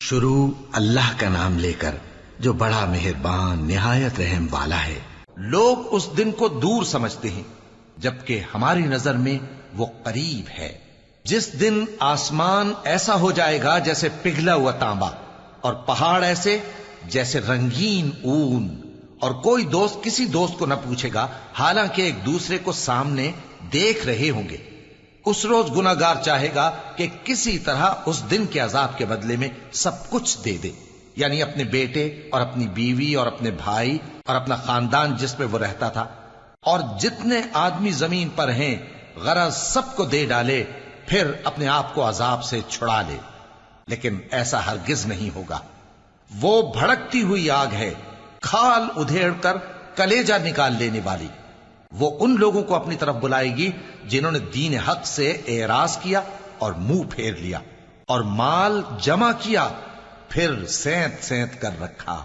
شروع اللہ کا نام لے کر جو بڑا مہربان نہایت رحم والا ہے۔ لوگ اس دن کو دور سمجھتے ہیں جبکہ ہماری نظر میں وہ قریب ہے، جس دن آسمان ایسا ہو جائے گا جیسے پگھلا ہوا تانبا، اور پہاڑ ایسے جیسے رنگین اون، اور کوئی دوست کسی دوست کو نہ پوچھے گا حالانکہ ایک دوسرے کو سامنے دیکھ رہے ہوں گے۔ اس روز گناہگار چاہے گا کہ کسی طرح اس دن کے عذاب کے بدلے میں سب کچھ دے دے، یعنی اپنے بیٹے اور اپنی بیوی اور اپنے بھائی اور اپنا خاندان جس میں وہ رہتا تھا، اور جتنے آدمی زمین پر ہیں غرض سب کو دے ڈالے، پھر اپنے آپ کو عذاب سے چھڑا لے۔ لیکن ایسا ہرگز نہیں ہوگا۔ وہ بھڑکتی ہوئی آگ ہے، کھال ادھیڑ کر کلیجہ نکال لینے والی۔ وہ ان لوگوں کو اپنی طرف بلائے گی جنہوں نے دین حق سے اعراض کیا اور منہ پھیر لیا، اور مال جمع کیا پھر سینت سینت کر رکھا۔